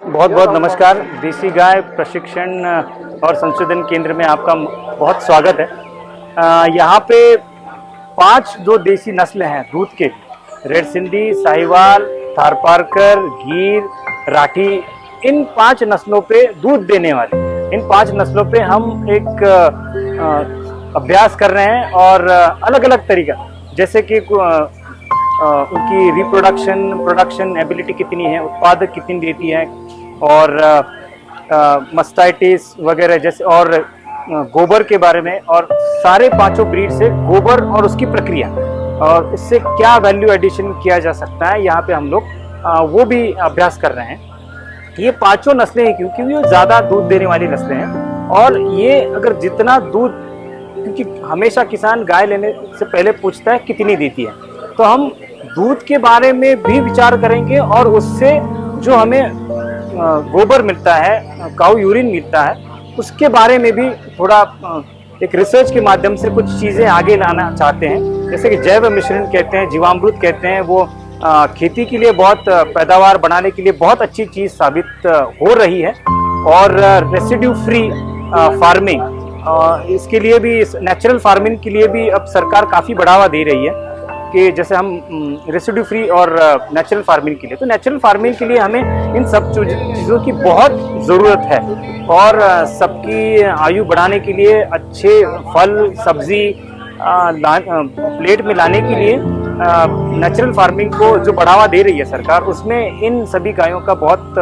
बहुत बहुत नमस्कार। देसी गाय प्रशिक्षण और संशोधन केंद्र में आपका बहुत स्वागत है। यहाँ पे 5 जो देसी नस्लें हैं दूध के, रेड सिंधी, साहिवाल, थारपारकर, गीर, राठी, इन 5 नस्लों पे दूध देने वाले, इन 5 नस्लों पे हम एक अभ्यास कर रहे हैं। और अलग अलग तरीका, जैसे कि उनकी प्रोडक्शन एबिलिटी कितनी है, उत्पादक कितनी देती है, और मस्टाइटिस वगैरह जैसे, और गोबर के बारे में, और सारे 5 ब्रीड से गोबर और उसकी प्रक्रिया और इससे क्या वैल्यू एडिशन किया जा सकता है, यहाँ पे हम लोग वो भी अभ्यास कर रहे हैं। ये 5 नस्लें हैं क्योंकि ये ज़्यादा दूध देने वाली नस्लें हैं। और ये अगर जितना दूध, क्योंकि हमेशा किसान गाय लेने से पहले पूछता है कितनी देती है, तो हम दूध के बारे में भी विचार करेंगे और उससे जो हमें गोबर मिलता है, काऊ यूरिन मिलता है, उसके बारे में भी थोड़ा एक रिसर्च के माध्यम से कुछ चीज़ें आगे लाना चाहते हैं। जैसे कि जैव मिश्रण कहते हैं, जीवामृत कहते हैं, वो खेती के लिए बहुत, पैदावार बढ़ाने के लिए बहुत अच्छी चीज़ साबित हो रही है। और रेसिड्यू फ्री फार्मिंग, इसके लिए भी, नेचुरल फार्मिंग के लिए भी अब सरकार काफ़ी बढ़ावा दे रही है कि जैसे हम रेसिड्यू फ्री और नेचुरल फार्मिंग के लिए, तो नेचुरल फार्मिंग के लिए हमें इन सब चीज़ों की बहुत ज़रूरत है। और सबकी आयु बढ़ाने के लिए, अच्छे फल सब्जी प्लेट में लाने के लिए नेचुरल फार्मिंग को जो बढ़ावा दे रही है सरकार, उसमें इन सभी गायों का बहुत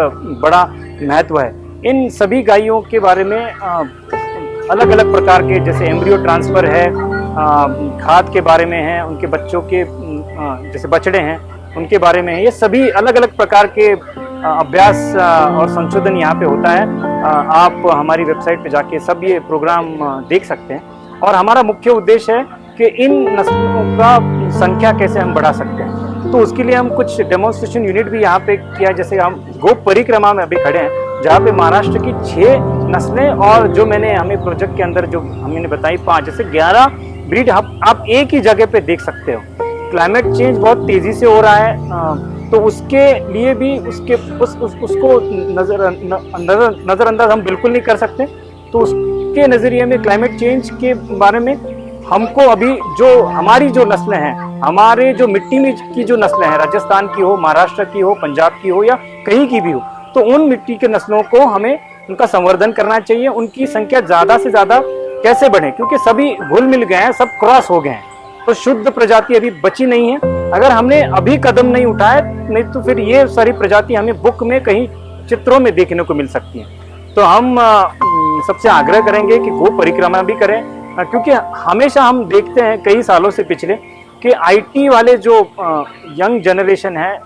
बड़ा महत्व है। इन सभी गायों के बारे में अलग अलग प्रकार के, जैसे एम्ब्रियो ट्रांसफ़र है, खाद के बारे में है, उनके बच्चों के जैसे बछड़े हैं उनके बारे में है, ये सभी अलग अलग प्रकार के अभ्यास और संशोधन यहाँ पे होता है। आप हमारी वेबसाइट पे जाके सब ये प्रोग्राम देख सकते हैं। और हमारा मुख्य उद्देश्य है कि इन नस्लों का संख्या कैसे हम बढ़ा सकते हैं, तो उसके लिए हम कुछ डेमोन्स्ट्रेशन यूनिट भी यहाँ पे किया। जैसे हम गो परिक्रमा में अभी खड़े हैं, जहाँ पे महाराष्ट्र की 6 नस्लें और जो मैंने हमें प्रोजेक्ट के अंदर जो हमने बताई 5, जैसे 11 ब्रीड आप एक ही जगह पे देख सकते हो। क्लाइमेट चेंज बहुत तेजी से हो रहा है, तो उसके लिए भी उसको नज़रअंदाज हम बिल्कुल नहीं कर सकते। तो उसके नज़रिए में क्लाइमेट चेंज के बारे में हमको अभी जो हमारी जो नस्लें हैं, हमारे जो मिट्टी में की जो नस्लें हैं, राजस्थान की हो, महाराष्ट्र की हो, पंजाब की हो, या कहीं की भी हो, तो उन मिट्टी के नस्लों को हमें उनका संवर्धन करना चाहिए। उनकी संख्या ज़्यादा से ज़्यादा कैसे बढ़े, क्योंकि सभी घुल मिल गए हैं, सब क्रॉस हो गए हैं, तो शुद्ध प्रजाति अभी बची नहीं है। अगर हमने अभी कदम नहीं उठाए, नहीं तो फिर ये सारी प्रजाति हमें बुक में, कहीं चित्रों में देखने को मिल सकती हैं। तो हम सबसे आग्रह करेंगे कि गो परिक्रमा भी करें, क्योंकि हमेशा हम देखते हैं कई सालों से पिछले कि आईटी वाले जो यंग जनरेशन है,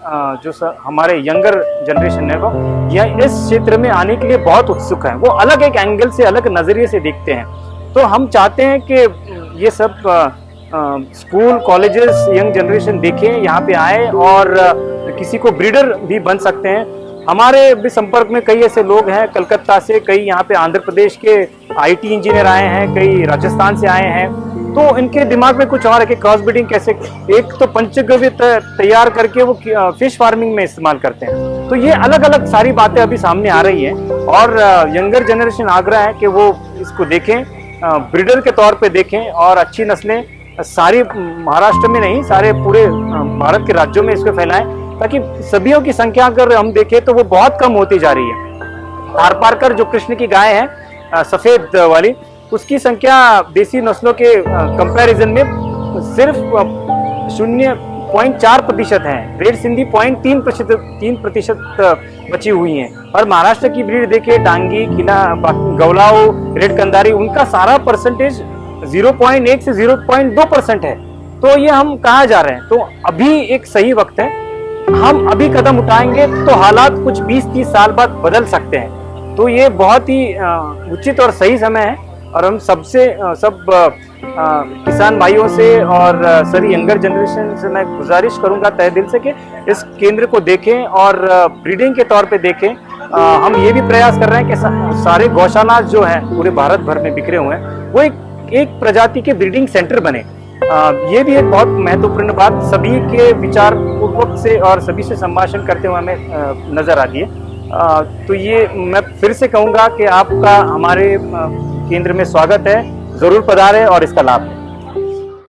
जो हमारे यंगर जनरेशन है, वो यह इस क्षेत्र में आने के लिए बहुत उत्सुक है। वो अलग एक एंगल से, अलग नज़रिए से देखते हैं। तो हम चाहते हैं कि ये सब स्कूल कॉलेजेस यंग जनरेशन देखें, यहाँ पे आए और किसी को ब्रीडर भी बन सकते हैं। हमारे भी संपर्क में कई ऐसे लोग हैं कलकत्ता से, कई यहाँ पे आंध्र प्रदेश के आईटी इंजीनियर आए हैं, कई राजस्थान से आए हैं। तो इनके दिमाग में कुछ और है कि क्रॉस ब्रीडिंग कैसे, एक तो पंचगव्य तैयार करके वो फिश फार्मिंग में इस्तेमाल करते हैं। तो ये अलग अलग सारी बातें अभी सामने आ रही हैं, और यंगर जनरेशन आग्रह है कि वो इसको देखें, ब्रीडर के तौर पे देखें, और अच्छी नस्लें सारी महाराष्ट्र में नहीं, सारे पूरे भारत के राज्यों में इसको फैलाएं, ताकि सभियों की संख्या अगर हम देखें तो वो बहुत कम होती जा रही है। थारपारकर जो कृष्ण की गाय है सफ़ेद वाली, उसकी संख्या देसी नस्लों के कंपैरिजन में सिर्फ 0.4% है। रेड सिंधी 0.3% बची हुई हैं। और महाराष्ट्र की ब्रीड देखिए, डांगी, किला, गौलाओ, रेड कंदारी, उनका सारा परसेंटेज 0.1 से 0.2% है। तो ये हम कहाँ जा रहे हैं? तो अभी एक सही वक्त है, हम अभी कदम उठाएंगे तो हालात कुछ 20-30 साल बाद बदल सकते हैं। तो ये बहुत ही उचित और सही समय है। और हम सब किसान भाइयों से और सभी यंगर जनरेशन से मैं गुजारिश करूंगा तहे दिल से कि इस केंद्र को देखें और ब्रीडिंग के तौर पे देखें। हम ये भी प्रयास कर रहे हैं कि सारे गौशाला जो हैं पूरे भारत भर में बिखरे हुए हैं, वो एक प्रजाति के ब्रीडिंग सेंटर बने। ये भी एक बहुत महत्वपूर्ण बात सभी के विचार पूर्वक से और सभी से संभाषण करते हुए हमें नजर आती है। तो ये मैं फिर से कहूँगा कि आपका हमारे केंद्र में स्वागत है, ज़रूर पधारें और इसका लाभ लें।